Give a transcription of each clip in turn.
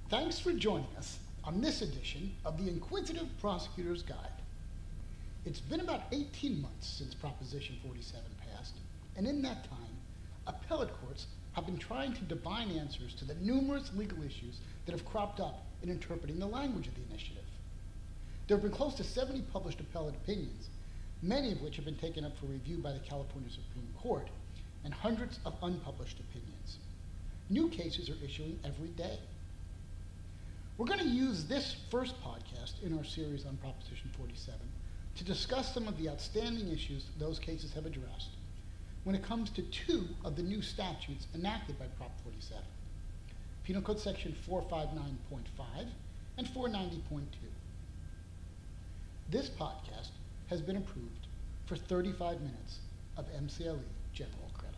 Thanks for joining us on this edition of the Inquisitive Prosecutor's Guide. It's been about 18 months since Proposition 47 passed, and in that time, appellate courts have been trying to divine answers to the numerous legal issues that have cropped up in interpreting the language of the initiative. There have been close to 70 published appellate opinions, many of which have been taken up for review by the California Supreme Court, and hundreds of unpublished opinions. New cases are issuing every day. We're going to use this first podcast in our series on Proposition 47 to discuss some of the outstanding issues those cases have addressed when it comes to two of the new statutes enacted by Prop 47, Penal Code Section 459.5 and 490.2. This podcast has been approved for 35 minutes of MCLE general credit.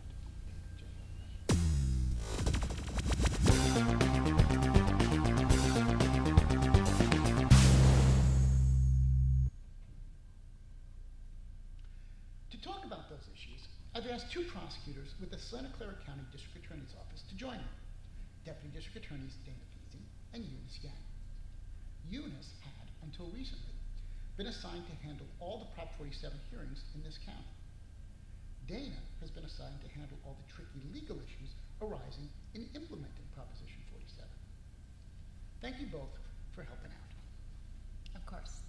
To talk about those issues, I've asked two prosecutors with the Santa Clara County District Attorney's Office to join me, Deputy District Attorneys Dana Peasy and Eunice Yang. Eunice had, until recently, been assigned to handle all the Prop 47 hearings in this county. Dana has been assigned to handle all the tricky legal issues arising in implementing Proposition 47. Thank you both for helping out. Of course.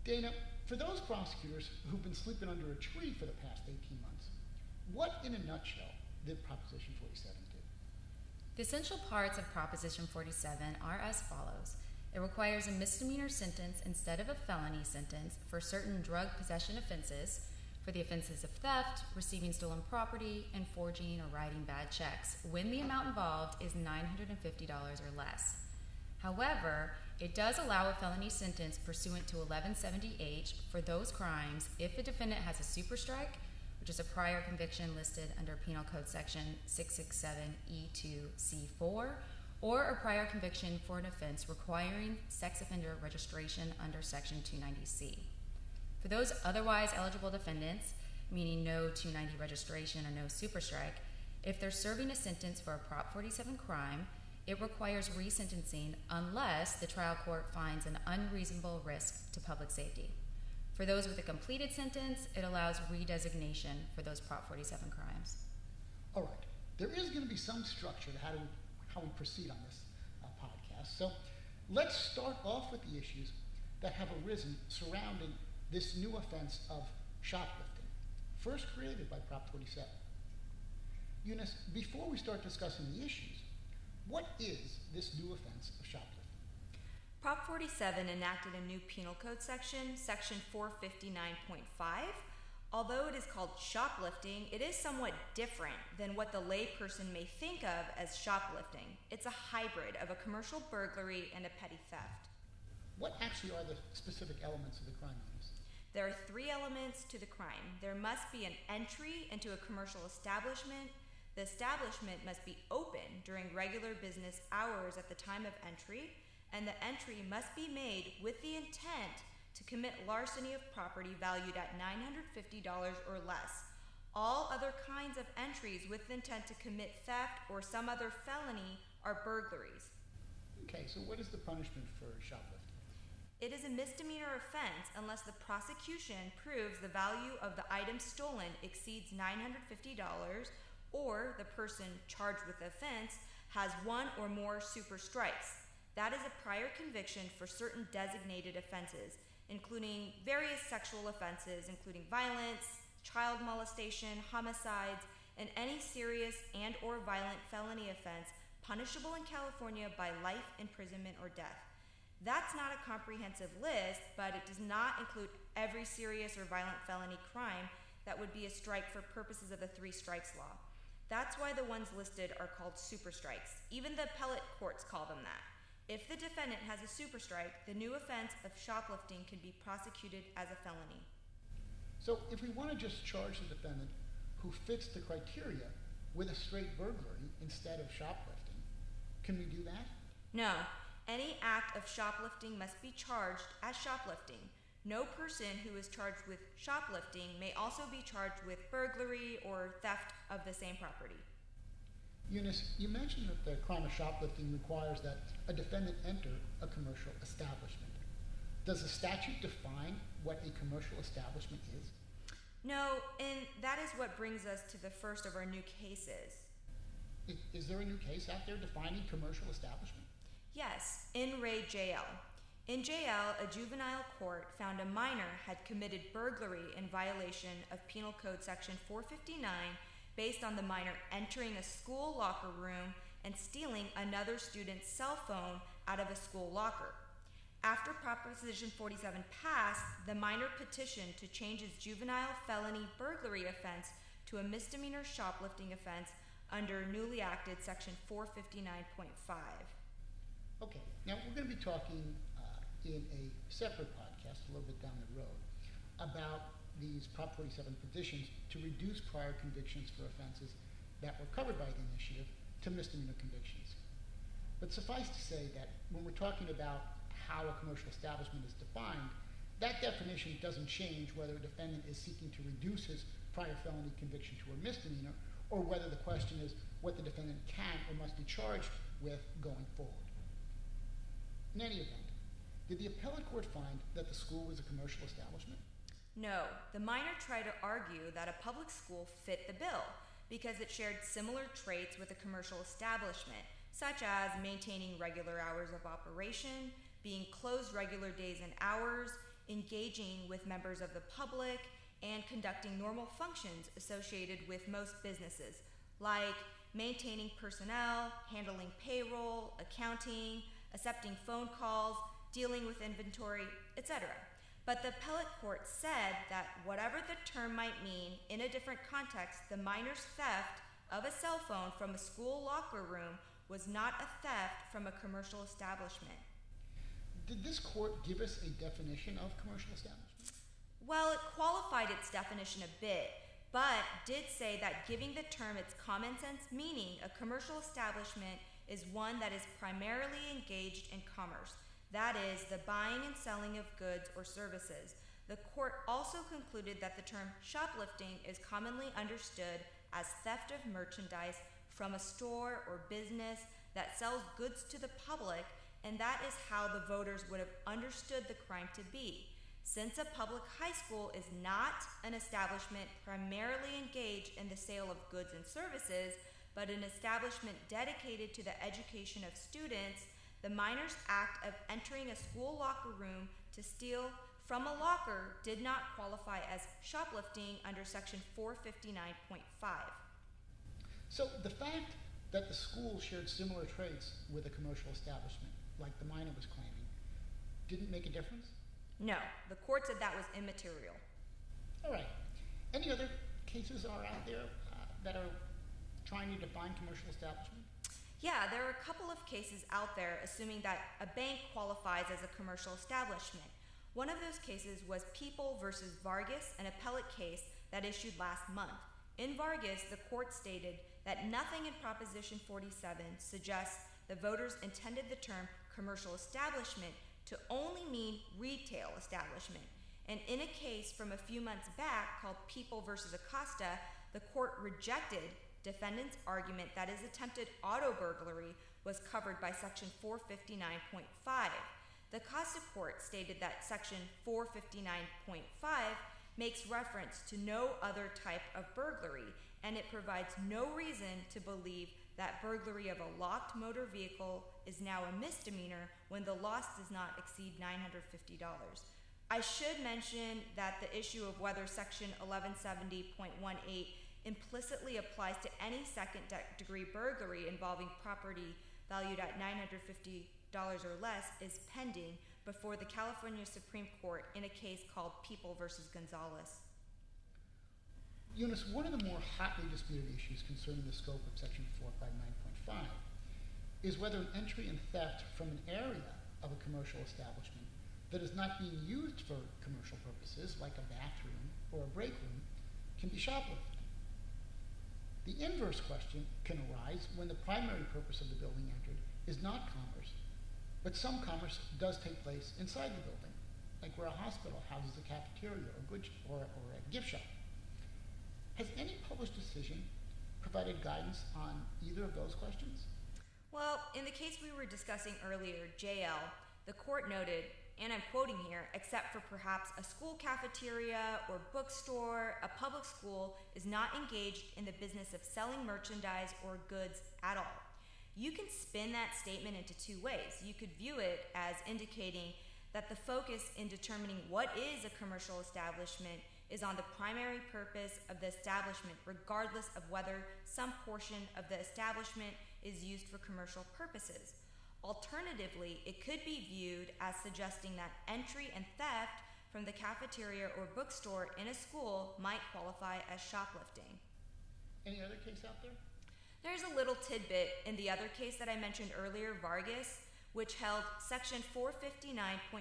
Dana, for those prosecutors who've been sleeping under a tree for the past 18 months, what, in a nutshell, did Proposition 47 do? The essential parts of Proposition 47 are as follows. It requires a misdemeanor sentence instead of a felony sentence for certain drug possession offenses, for the offenses of theft, receiving stolen property, and forging or writing bad checks, when the amount involved is $950 or less. However, it does allow a felony sentence pursuant to 1170H for those crimes if a defendant has a superstrike, which is a prior conviction listed under Penal Code Section 667E2C4, or a prior conviction for an offense requiring sex offender registration under Section 290C. For those otherwise eligible defendants, meaning no 290 registration or no superstrike, if they're serving a sentence for a Prop 47 crime, it requires resentencing unless the trial court finds an unreasonable risk to public safety. For those with a completed sentence, it allows redesignation for those Prop 47 crimes. All right, there is going to be some structure to how we proceed on this podcast. So let's start off with the issues that have arisen surrounding this new offense of shoplifting, first created by Prop 47. Eunice, before we start discussing the issues, what is this new offense of shoplifting? Prop 47 enacted a new penal code section, Section 459.5. Although it is called shoplifting, it is somewhat different than what the layperson may think of as shoplifting. It's a hybrid of a commercial burglary and a petty theft. What actually are the specific elements of the crime? There are three elements to the crime. There must be an entry into a commercial establishment. The establishment must be open during regular business hours at the time of entry, and the entry must be made with the intent to commit larceny of property valued at $950 or less. All other kinds of entries with the intent to commit theft or some other felony are burglaries. Okay, so what is the punishment for shoplifting? It is a misdemeanor offense unless the prosecution proves the value of the item stolen exceeds $950 or the person charged with the offense has one or more super strikes. That is a prior conviction for certain designated offenses, including various sexual offenses, including violence, child molestation, homicides, and any serious and or violent felony offense punishable in California by life imprisonment or death. That's not a comprehensive list, but it does not include every serious or violent felony crime that would be a strike for purposes of the three strikes law. That's why the ones listed are called super strikes. Even the appellate courts call them that. If the defendant has a super strike, the new offense of shoplifting can be prosecuted as a felony. So if we want to just charge the defendant who fits the criteria with a straight burglary instead of shoplifting, can we do that? No. Any act of shoplifting must be charged as shoplifting. No person who is charged with shoplifting may also be charged with burglary or theft of the same property. Eunice, you mentioned that the crime of shoplifting requires that a defendant enter a commercial establishment. Does the statute define what a commercial establishment is? No, and that is what brings us to the first of our new cases. Is there a new case out there defining commercial establishment? Yes, in re JL. In JL, a juvenile court found a minor had committed burglary in violation of Penal Code Section 459 based on the minor entering a school locker room and stealing another student's cell phone out of a school locker. After Proposition 47 passed, the minor petitioned to change his juvenile felony burglary offense to a misdemeanor shoplifting offense under newly acted Section 459.5. Okay, now we're going to be talking in a separate podcast a little bit down the road about these Prop 47 petitions to reduce prior convictions for offenses that were covered by the initiative to misdemeanor convictions. But suffice to say that when we're talking about how a commercial establishment is defined, that definition doesn't change whether a defendant is seeking to reduce his prior felony conviction to a misdemeanor, or whether the question is what the defendant can or must be charged with going forward. In any event, did the appellate court find that the school was a commercial establishment? No, the minor tried to argue that a public school fit the bill because it shared similar traits with a commercial establishment, such as maintaining regular hours of operation, being closed regular days and hours, engaging with members of the public, and conducting normal functions associated with most businesses, like maintaining personnel, handling payroll, accounting, accepting phone calls, dealing with inventory, etc. But the appellate court said that whatever the term might mean in a different context, the minor's theft of a cell phone from a school locker room was not a theft from a commercial establishment. Did this court give us a definition of commercial establishment? Well, it qualified its definition a bit, but did say that giving the term its common sense meaning, a commercial establishment is one that is primarily engaged in commerce. That is, the buying and selling of goods or services. The court also concluded that the term shoplifting is commonly understood as theft of merchandise from a store or business that sells goods to the public, and that is how the voters would have understood the crime to be. Since a public high school is not an establishment primarily engaged in the sale of goods and services, but an establishment dedicated to the education of students, the minor's act of entering a school locker room to steal from a locker did not qualify as shoplifting under Section 459.5. So the fact that the school shared similar traits with a commercial establishment, like the minor was claiming, didn't make a difference? No, the court said that was immaterial. All right. Any other cases are out there that are trying to define commercial establishment? Yeah, there are a couple of cases out there assuming that a bank qualifies as a commercial establishment. One of those cases was People versus Vargas, an appellate case that issued last month. In Vargas, the court stated that nothing in Proposition 47 suggests the voters intended the term commercial establishment to only mean retail establishment. And in a case from a few months back called People versus Acosta, the court rejected defendant's argument that his attempted auto burglary was covered by Section 459.5. The Acosta court stated that Section 459.5 makes reference to no other type of burglary, and it provides no reason to believe that burglary of a locked motor vehicle is now a misdemeanor when the loss does not exceed $950. I should mention that the issue of whether Section 1170.18 implicitly applies to any second-degree burglary involving property valued at $950 or less is pending before the California Supreme Court in a case called People versus Gonzalez. Eunice, one of the more hotly disputed issues concerning the scope of Section 459.5 is whether an entry and theft from an area of a commercial establishment that is not being used for commercial purposes, like a bathroom or a break room, can be shoplifting. The inverse question can arise when the primary purpose of the building entered is not commerce, but some commerce does take place inside the building, like where a hospital houses a cafeteria or a gift shop. Has any published decision provided guidance on either of those questions? Well, in the case we were discussing earlier, JL, the court noted, and I'm quoting here, except for perhaps a school cafeteria or bookstore, a public school is not engaged in the business of selling merchandise or goods at all. You can spin that statement into two ways. You could view it as indicating that the focus in determining what is a commercial establishment is on the primary purpose of the establishment, regardless of whether some portion of the establishment is used for commercial purposes. Alternatively, it could be viewed as suggesting that entry and theft from the cafeteria or bookstore in a school might qualify as shoplifting. Any other case out there? There's a little tidbit in the other case that I mentioned earlier, Vargas, which held Section 459.5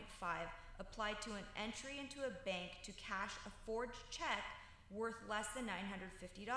applied to an entry into a bank to cash a forged check worth less than $950.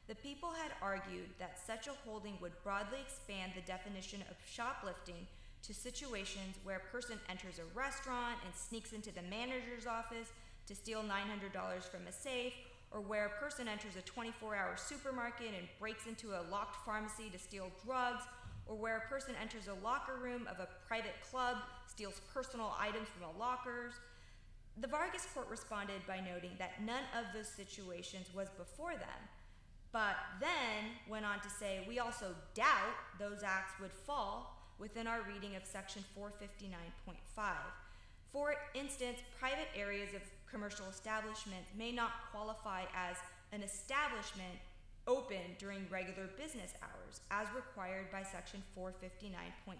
The people had argued that such a holding would broadly expand the definition of shoplifting to situations where a person enters a restaurant and sneaks into the manager's office to steal $900 from a safe, or where a person enters a 24-hour supermarket and breaks into a locked pharmacy to steal drugs, or where a person enters a locker room of a private club, steals personal items from the lockers. The Vargas court responded by noting that none of those situations was before them, but then went on to say, we also doubt those acts would fall within our reading of Section 459.5. For instance, private areas of commercial establishments may not qualify as an establishment open during regular business hours, as required by Section 459.5.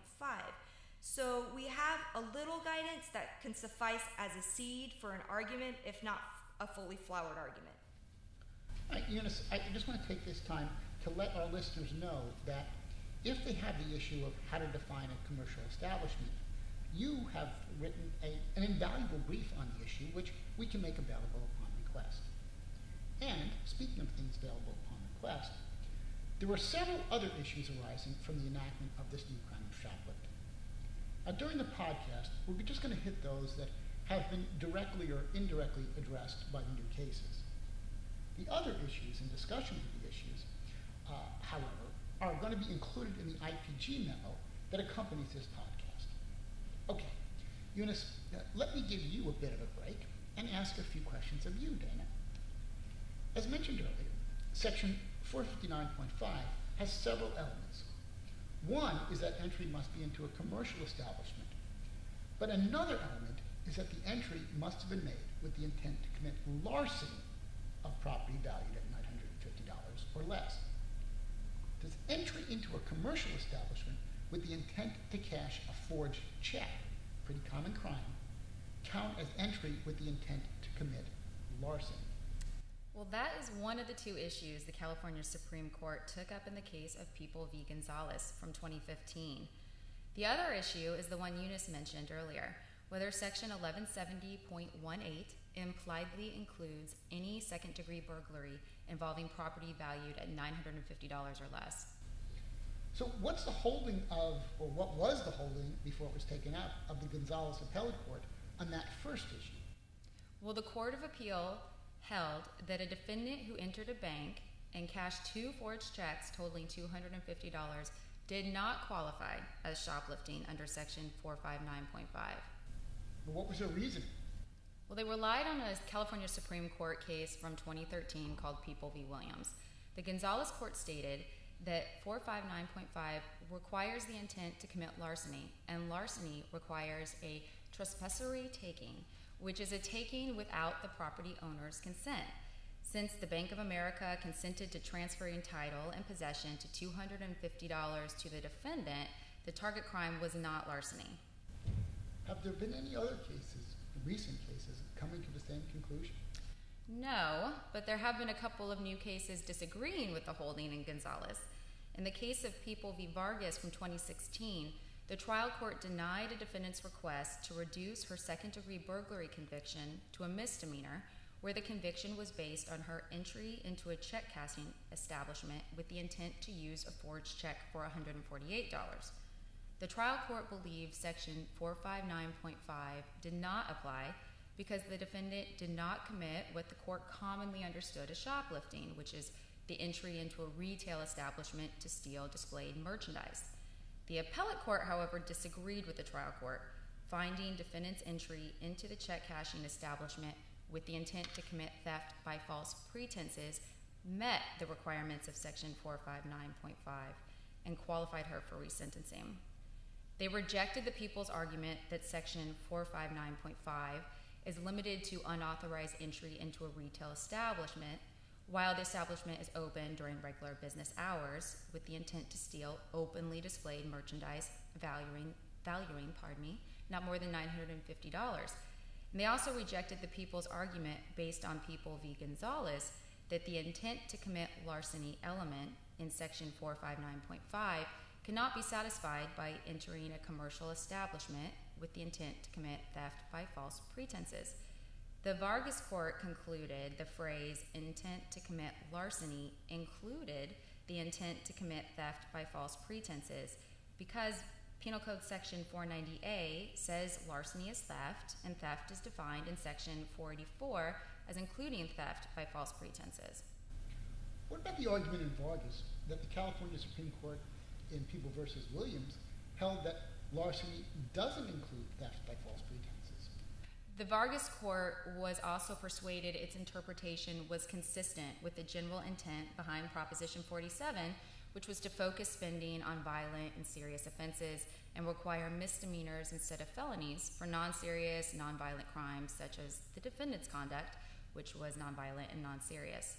So we have a little guidance that can suffice as a seed for an argument, if not a fully flowered argument. Eunice, I just want to take this time to let our listeners know that if they have the issue of how to define a commercial establishment, you have written an invaluable brief on the issue, which we can make available upon request. And speaking of things available upon request, there were several other issues arising from the enactment of this new crime of shoplifting. Now, during the podcast, we're just going to hit those that have been directly or indirectly addressed by the new cases. The other issues and discussions of the issues, however, are going to be included in the IPG memo that accompanies this podcast. Okay, Eunice, let me give you a bit of a break and ask a few questions of you, Dana. As mentioned earlier, Section 459.5 has several elements. One is that entry must be into a commercial establishment, but another element is that the entry must have been made with the intent to commit larceny of property valued at $950 or less. Does entry into a commercial establishment with the intent to cash a forged check, pretty common crime, count as entry with the intent to commit larceny? Well, that is one of the two issues the California Supreme Court took up in the case of People v. Gonzalez from 2015. The other issue is the one Eunice mentioned earlier, whether Section 1170.18 impliedly includes any second-degree burglary involving property valued at $950 or less. So what's the holding of, or what was the holding before it was taken out, of the Gonzalez Appellate Court on that first issue? Well, the Court of Appeal held that a defendant who entered a bank and cashed two forged checks totaling $250 did not qualify as shoplifting under Section 459.5. But what was their reasoning? Well, they relied on a California Supreme Court case from 2013 called People v. Williams. The Gonzalez court stated that 459.5 requires the intent to commit larceny, and larceny requires a trespassory taking, which is a taking without the property owner's consent. Since the Bank of America consented to transferring title and possession to $250 to the defendant, the target crime was not larceny. Have there been any other cases, recent cases, coming to the same conclusion? No, but there have been a couple of new cases disagreeing with the holding in Gonzalez. In the case of People v. Vargas from 2016, the trial court denied a defendant's request to reduce her second-degree burglary conviction to a misdemeanor, where the conviction was based on her entry into a check-cashing establishment with the intent to use a forged check for $148. The trial court believed Section 459.5 did not apply because the defendant did not commit what the court commonly understood as shoplifting, which is the entry into a retail establishment to steal displayed merchandise. The appellate court, however, disagreed with the trial court, finding defendant's entry into the check cashing establishment with the intent to commit theft by false pretenses met the requirements of Section 459.5 and qualified her for resentencing. They rejected the people's argument that Section 459.5 is limited to unauthorized entry into a retail establishment while the establishment is open during regular business hours with the intent to steal openly displayed merchandise valuing not more than $950. And they also rejected the people's argument based on People v. Gonzalez that the intent to commit larceny element in Section 459.5 cannot be satisfied by entering a commercial establishment with the intent to commit theft by false pretenses. The Vargas court concluded the phrase intent to commit larceny included the intent to commit theft by false pretenses because Penal Code Section 490A says larceny is theft, and theft is defined in Section 484 as including theft by false pretenses. What about the argument in Vargas that the California Supreme Court in People v. Williams held that larceny doesn't include theft by false pretenses? The Vargas court was also persuaded its interpretation was consistent with the general intent behind Proposition 47, which was to focus spending on violent and serious offenses and require misdemeanors instead of felonies for non-serious, non-violent crimes such as the defendant's conduct, which was non-violent and non-serious.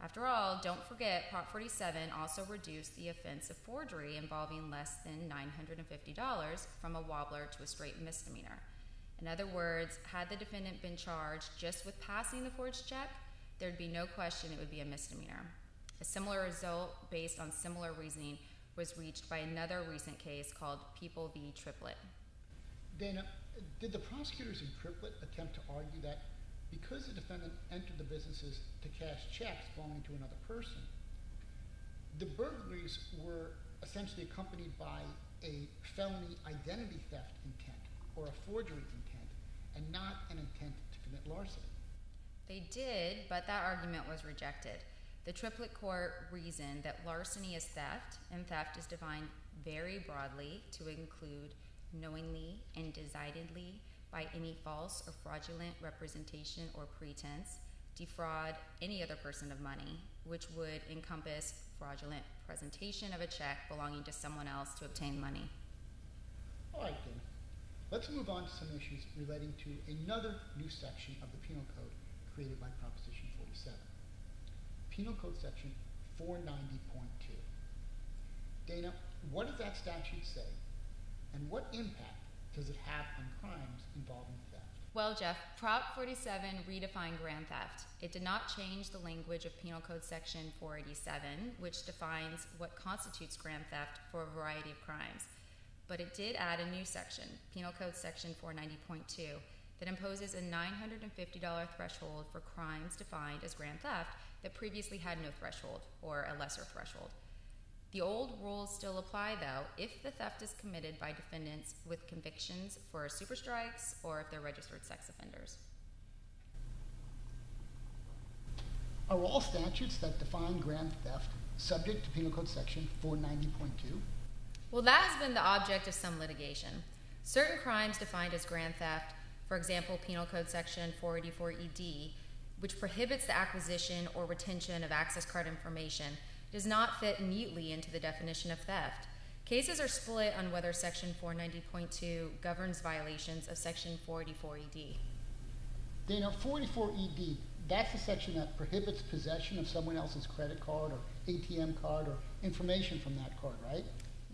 After all, don't forget, Prop 47 also reduced the offense of forgery involving less than $950 from a wobbler to a straight misdemeanor. In other words, had the defendant been charged just with passing the forged check, there'd be no question it would be a misdemeanor. A similar result based on similar reasoning was reached by another recent case called People v. Triplett. Dana, did the prosecutors in Triplett attempt to argue that because the defendant entered the businesses to cash checks belonging to another person, the burglaries were essentially accompanied by a felony identity theft intent or a forgery intent and not an intent to commit larceny? They did, but that argument was rejected. The Triplett court reasoned that larceny is theft, and theft is defined very broadly to include knowingly and decidedly by any false or fraudulent representation or pretense defraud any other person of money, which would encompass fraudulent presentation of a check belonging to someone else to obtain money. All right, then. Let's move on to some issues relating to another new section of the Penal Code created by Proposition 47. Penal Code Section 490.2. Dana, what does that statute say, and what impact does it have on crimes involving theft? Well, Jeff, Prop 47 redefined grand theft. It did not change the language of Penal Code Section 487, which defines what constitutes grand theft for a variety of crimes. But it did add a new section, Penal Code Section 490.2, that imposes a $950 threshold for crimes defined as grand theft that previously had no threshold, or a lesser threshold. The old rules still apply, though, if the theft is committed by defendants with convictions for super strikes or if they're registered sex offenders. Are all statutes that define grand theft subject to Penal Code Section 490.2? Well, that has been the object of some litigation. Certain crimes defined as grand theft, for example, Penal Code Section 484ED, which prohibits the acquisition or retention of access card information, does not fit neatly into the definition of theft. Cases are split on whether Section 490.2 governs violations of Section 484ED. Dana, 484ED, that's the section that prohibits possession of someone else's credit card or ATM card or information from that card, right?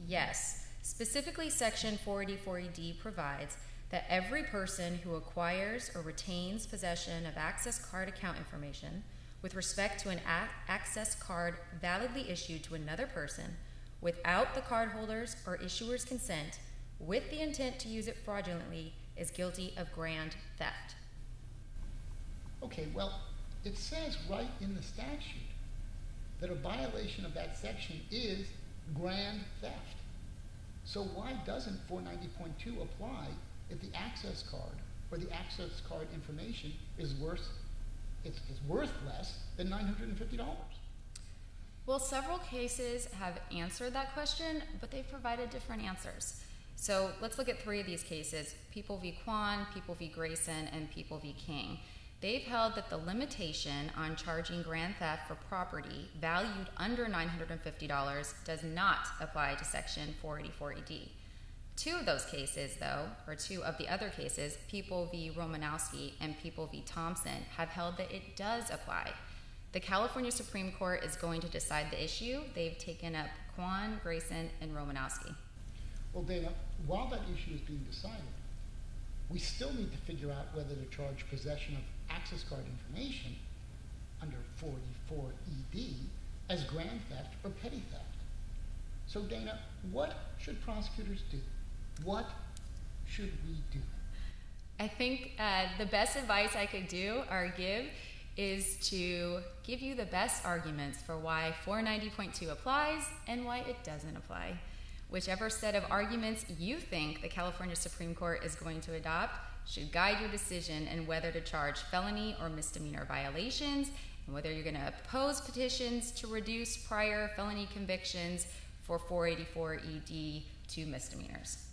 Yes. Specifically, Section 484ED provides that every person who acquires or retains possession of access card account information with respect to an access card validly issued to another person without the cardholder's or issuer's consent with the intent to use it fraudulently is guilty of grand theft. Okay, well, it says right in the statute that a violation of that section is grand theft. So why doesn't 490.2 apply if the access card or the access card information is worth less than $950? Well, several cases have answered that question, but they've provided different answers. So let's look at 3 of these cases: People v. Kwan, People v. Grayson, and People v. King. They've held that the limitation on charging grand theft for property valued under $950 does not apply to Section 484ED. 2 of those cases, though, or 2 of the other cases, People v. Romanowski and People v. Thompson, have held that it does apply. The California Supreme Court is going to decide the issue. They've taken up Kwan, Grayson, and Romanowski. Well, Dana, while that issue is being decided, we still need to figure out whether to charge possession of access card information under 484ED as grand theft or petty theft. So, Dana, what should prosecutors do? What should we do? I think the best advice I could do or give is to give you the best arguments for why 490.2 applies and why it doesn't apply. Whichever set of arguments you think the California Supreme Court is going to adopt should guide your decision in whether to charge felony or misdemeanor violations, and whether you're going to oppose petitions to reduce prior felony convictions for 484ED to misdemeanors.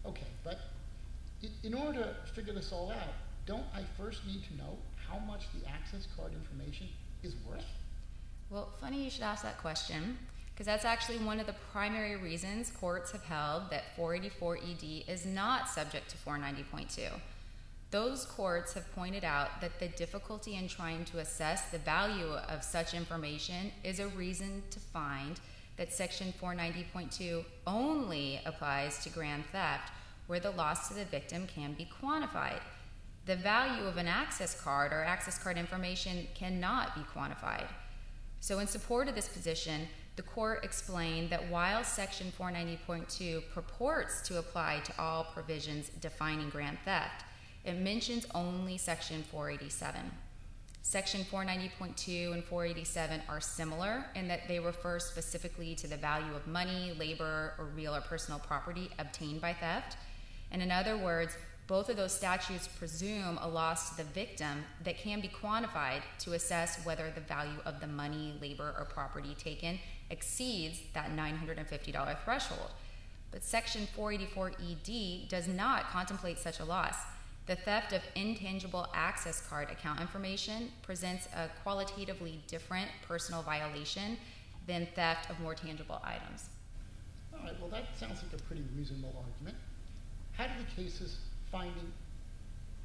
Okay, but in order to figure this all out, don't I first need to know how much the access card information is worth? Well, funny you should ask that question, because that's actually one of the primary reasons courts have held that 484ED is not subject to 490.2. Those courts have pointed out that the difficulty in trying to assess the value of such information is a reason to find that Section 490.2 only applies to grand theft, where the loss to the victim can be quantified. The value of an access card or access card information cannot be quantified. So in support of this position, the court explained that while Section 490.2 purports to apply to all provisions defining grand theft, it mentions only Section 487. Section 490.2 and 487 are similar in that they refer specifically to the value of money, labor, or real or personal property obtained by theft. And in other words, both of those statutes presume a loss to the victim that can be quantified to assess whether the value of the money, labor, or property taken exceeds that $950 threshold. But Section 484ED does not contemplate such a loss. The theft of intangible access card account information presents a qualitatively different personal violation than theft of more tangible items. All right, well, that sounds like a pretty reasonable argument. How do the cases finding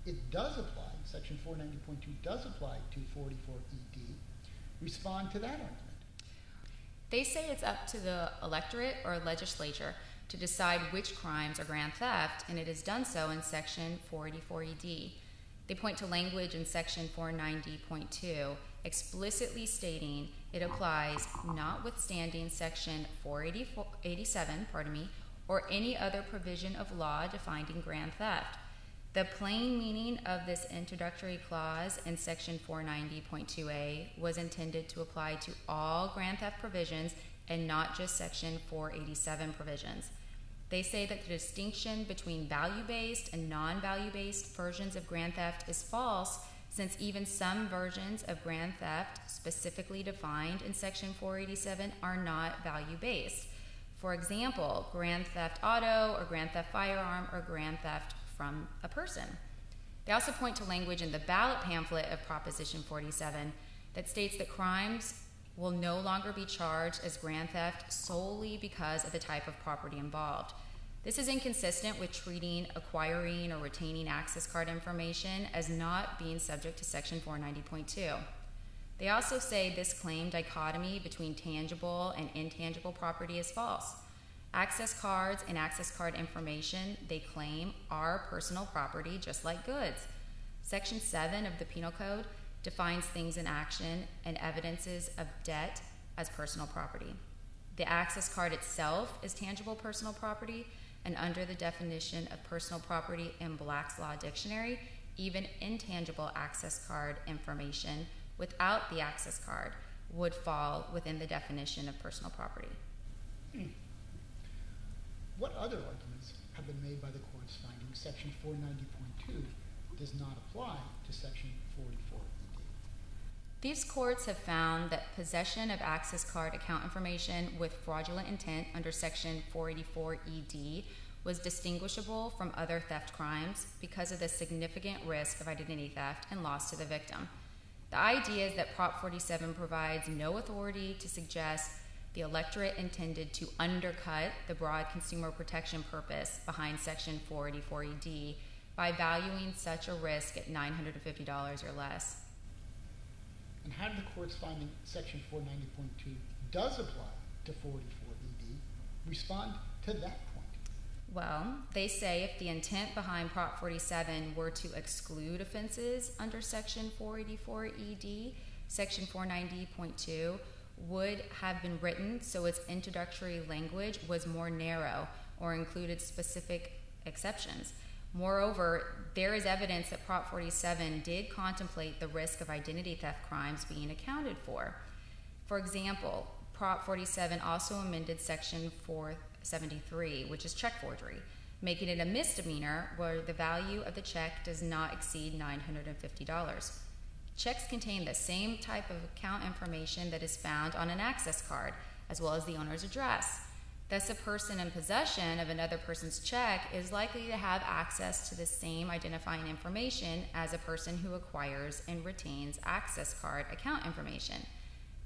it does apply, Section 490.2 does apply to 484ED, respond to that argument? They say it's up to the electorate or legislature to decide which crimes are grand theft, and it has done so in Section 484ED. They point to language in Section 490.2 explicitly stating it applies notwithstanding Section 487, or any other provision of law defining grand theft. The plain meaning of this introductory clause in Section 490.2a was intended to apply to all grand theft provisions and not just Section 487 provisions. They say that the distinction between value-based and non-value-based versions of grand theft is false, since even some versions of grand theft specifically defined in Section 487 are not value-based. For example, grand theft auto or grand theft firearm or grand theft from a person. They also point to language in the ballot pamphlet of Proposition 47 that states that crimes will no longer be charged as grand theft solely because of the type of property involved. This is inconsistent with treating acquiring or retaining access card information as not being subject to Section 490.2. They also say this claim dichotomy between tangible and intangible property is false. Access cards and access card information, they claim, are personal property just like goods. Section 7 of the Penal Code defines things in action and evidences of debt as personal property. The access card itself is tangible personal property, and under the definition of personal property in Black's Law Dictionary, even intangible access card information without the access card would fall within the definition of personal property. What other arguments have been made by the courts finding Section 490.2 does not apply to Section 484ED? These courts have found that possession of access card account information with fraudulent intent under Section 484ED was distinguishable from other theft crimes because of the significant risk of identity theft and loss to the victim. The idea is that Prop 47 provides no authority to suggest the electorate intended to undercut the broad consumer protection purpose behind Section 484ED by valuing such a risk at $950 or less. And how did the court's finding Section 490.2 does apply to 484ED respond to that point? Well, they say if the intent behind Prop 47 were to exclude offenses under Section 484ED, Section 490.2 would have been written so its introductory language was more narrow or included specific exceptions. Moreover, there is evidence that Prop 47 did contemplate the risk of identity theft crimes being accounted for. For example, Prop 47 also amended Section 473, which is check forgery, making it a misdemeanor where the value of the check does not exceed $950. Checks contain the same type of account information that is found on an access card, as well as the owner's address. Thus, a person in possession of another person's check is likely to have access to the same identifying information as a person who acquires and retains access card account information.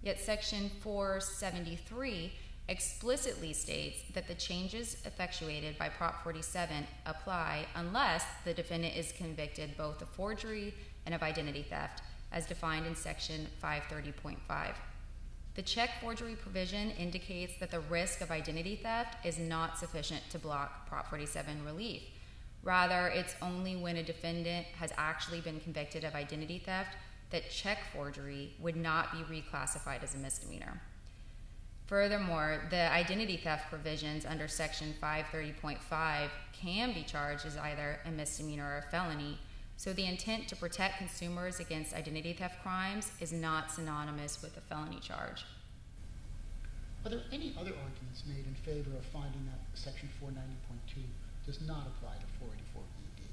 Yet Section 473 explicitly states that the changes effectuated by Prop 47 apply unless the defendant is convicted both of forgery and of identity theft, as defined in Section 530.5. The check forgery provision indicates that the risk of identity theft is not sufficient to block Prop 47 relief. Rather, it's only when a defendant has actually been convicted of identity theft that check forgery would not be reclassified as a misdemeanor. Furthermore, the identity theft provisions under Section 530.5 can be charged as either a misdemeanor or a felony, so the intent to protect consumers against identity theft crimes is not synonymous with a felony charge. Are there any other arguments made in favor of finding that Section 490.2 does not apply to 484ED?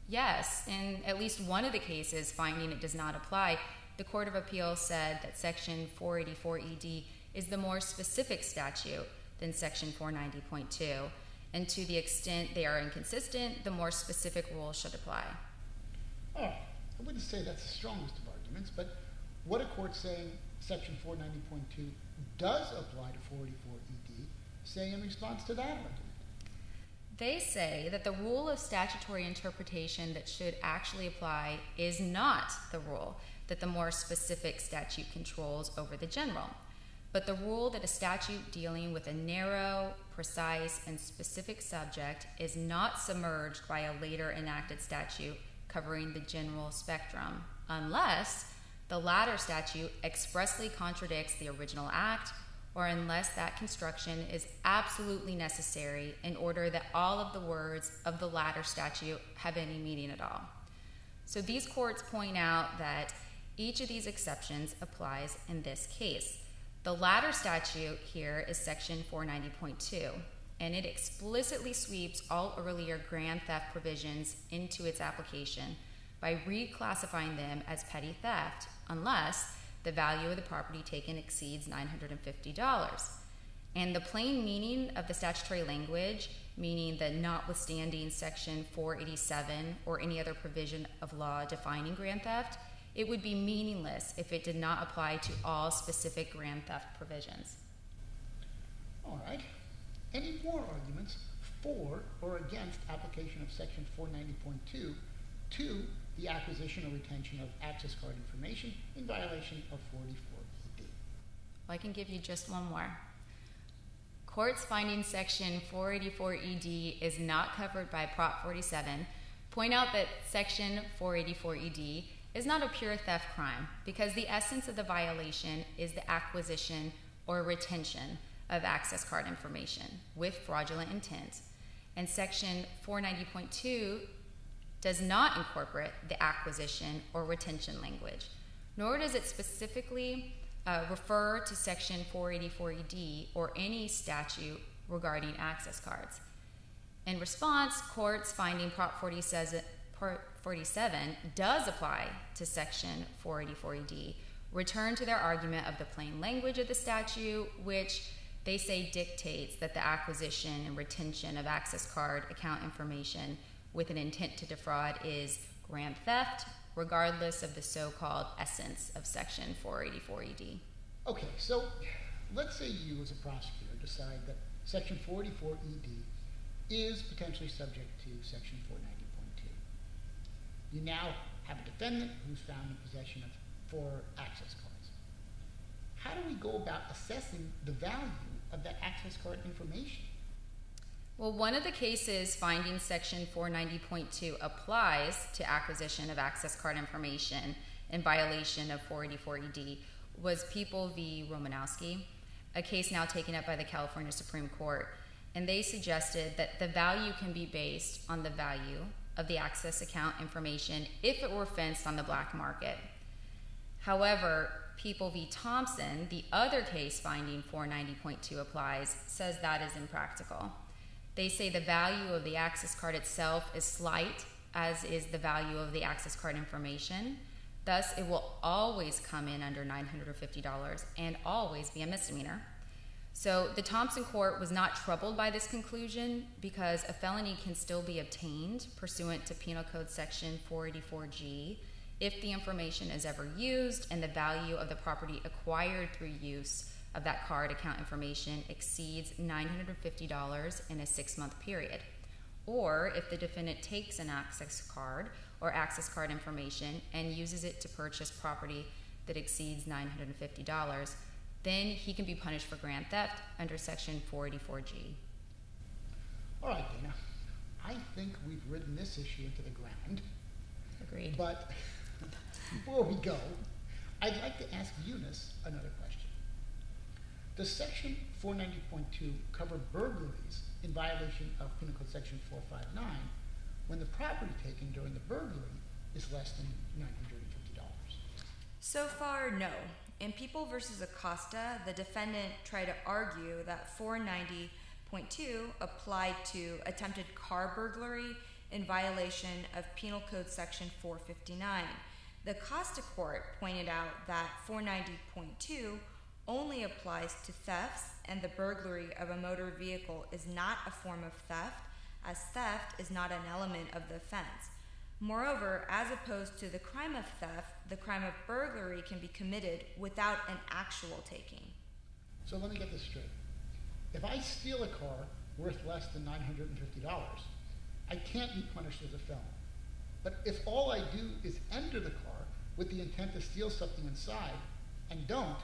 Yes, in at least one of the cases finding it does not apply, the Court of Appeals said that Section 484ED is the more specific statute than Section 490.2, and to the extent they are inconsistent, the more specific rule should apply. All right, I wouldn't say that's the strongest of arguments, but what a court saying Section 490.2 does apply to 484ED say in response to that argument? They say that the rule of statutory interpretation that should actually apply is not the rule that the more specific statute controls over the general, but the rule that a statute dealing with a narrow, precise, and specific subject is not submerged by a later enacted statute covering the general spectrum, unless the latter statute expressly contradicts the original act, or unless that construction is absolutely necessary in order that all of the words of the latter statute have any meaning at all. So these courts point out that each of these exceptions applies in this case. The latter statute here is Section 490.2, and it explicitly sweeps all earlier grand theft provisions into its application by reclassifying them as petty theft unless the value of the property taken exceeds $950. And the plain meaning of the statutory language, meaning that notwithstanding Section 487 or any other provision of law defining grand theft, it would be meaningless if it did not apply to all specific grand theft provisions. All right. Any more arguments for or against application of Section 490.2 to the acquisition or retention of access card information in violation of 484ED? Well, I can give you just one more. Courts finding Section 484ED is not covered by Prop 47 point out that Section 484ED is not a pure theft crime because the essence of the violation is the acquisition or retention of access card information with fraudulent intent. And Section 490.2 does not incorporate the acquisition or retention language, nor does it specifically refer to Section 484ED or any statute regarding access cards. In response, courts finding Prop 47 does apply to Section 484ED return to their argument of the plain language of the statute, which they say dictates that the acquisition and retention of access card account information with an intent to defraud is grand theft, regardless of the so-called essence of Section 484ED. Okay, so let's say you as a prosecutor decide that Section 484ED is potentially subject to Section 490.2. You now have a defendant who's found in possession of 4 access cards. How do we go about assessing the value of that access card information? Well, one of the cases finding Section 490.2 applies to acquisition of access card information in violation of 484ED was People v. Romanowski, a case now taken up by the California Supreme Court, and they suggested that the value can be based on the value of the access account information if it were fenced on the black market. However, People v. Thompson, the other case finding 490.2 applies, says that is impractical. They say the value of the access card itself is slight, as is the value of the access card information. Thus, it will always come in under $950 and always be a misdemeanor. So the Thompson court was not troubled by this conclusion because a felony can still be obtained pursuant to Penal Code Section 484G if the information is ever used and the value of the property acquired through use of that card account information exceeds $950 in a 6-month period. Or if the defendant takes an access card or access card information and uses it to purchase property that exceeds $950, then he can be punished for grand theft under Section 484G. All right, Dana. I think we've ridden this issue into the ground. Agreed. But before we go, I'd like to ask Eunice another question. Does Section 490.2 cover burglaries in violation of Penal Code Section 459 when the property taken during the burglary is less than $950? So far, no. In People v. Acosta, the defendant tried to argue that 490.2 applied to attempted car burglary in violation of Penal Code Section 459. The Acosta court pointed out that 490.2 only applies to thefts, and the burglary of a motor vehicle is not a form of theft, as theft is not an element of the offense. Moreover, as opposed to the crime of theft, the crime of burglary can be committed without an actual taking. So let me get this straight. If I steal a car worth less than $950, I can't be punished as a felon. But if all I do is enter the car with the intent to steal something inside and don't,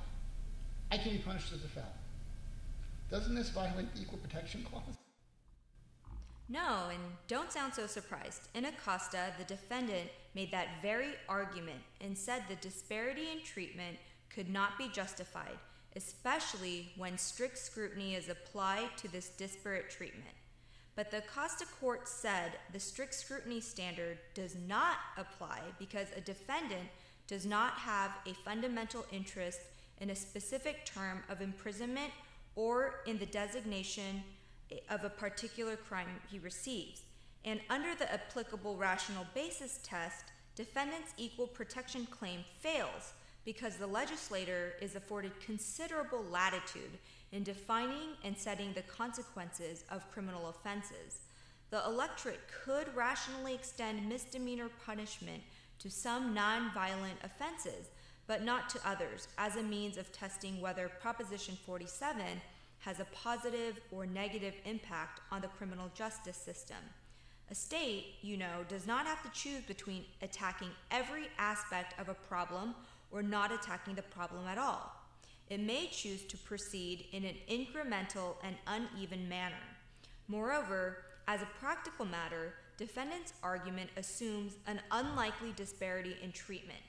I can be punished as a felon. Doesn't this violate the Equal Protection Clause? No, and don't sound so surprised. In Acosta, the defendant made that very argument and said the disparity in treatment could not be justified, especially when strict scrutiny is applied to this disparate treatment. But the Acosta court said the strict scrutiny standard does not apply because a defendant does not have a fundamental interest in a specific term of imprisonment or in the designation of a particular crime he receives. And under the applicable rational basis test, defendant's equal protection claim fails because the legislator is afforded considerable latitude in defining and setting the consequences of criminal offenses. The electorate could rationally extend misdemeanor punishment to some non-violent offenses, but not to others, as a means of testing whether Proposition 47 has a positive or negative impact on the criminal justice system. A state, does not have to choose between attacking every aspect of a problem or not attacking the problem at all. It may choose to proceed in an incremental and uneven manner. Moreover, as a practical matter, defendant's argument assumes an unlikely disparity in treatment.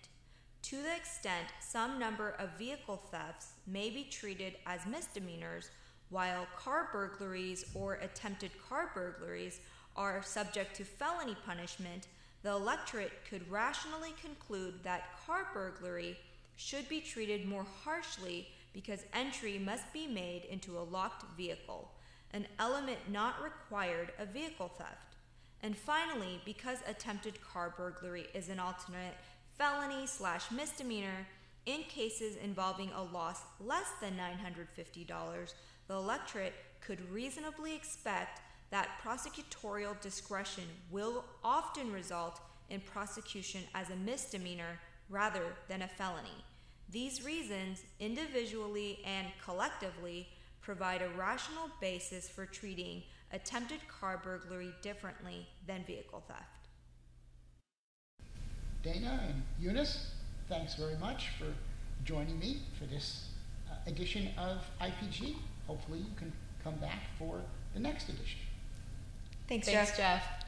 To the extent some number of vehicle thefts may be treated as misdemeanors, while car burglaries or attempted car burglaries are subject to felony punishment, the electorate could rationally conclude that car burglary should be treated more harshly because entry must be made into a locked vehicle, an element not required of vehicle theft. And finally, because attempted car burglary is an alternate felony/misdemeanor, In cases involving a loss less than $950, the electorate could reasonably expect that prosecutorial discretion will often result in prosecution as a misdemeanor rather than a felony. These reasons, individually and collectively, provide a rational basis for treating attempted car burglary differently than vehicle theft. Dana and Eunice, thanks very much for joining me for this edition of IPG. Hopefully you can come back for the next edition. Thanks, Thanks, Jeff. Jeff.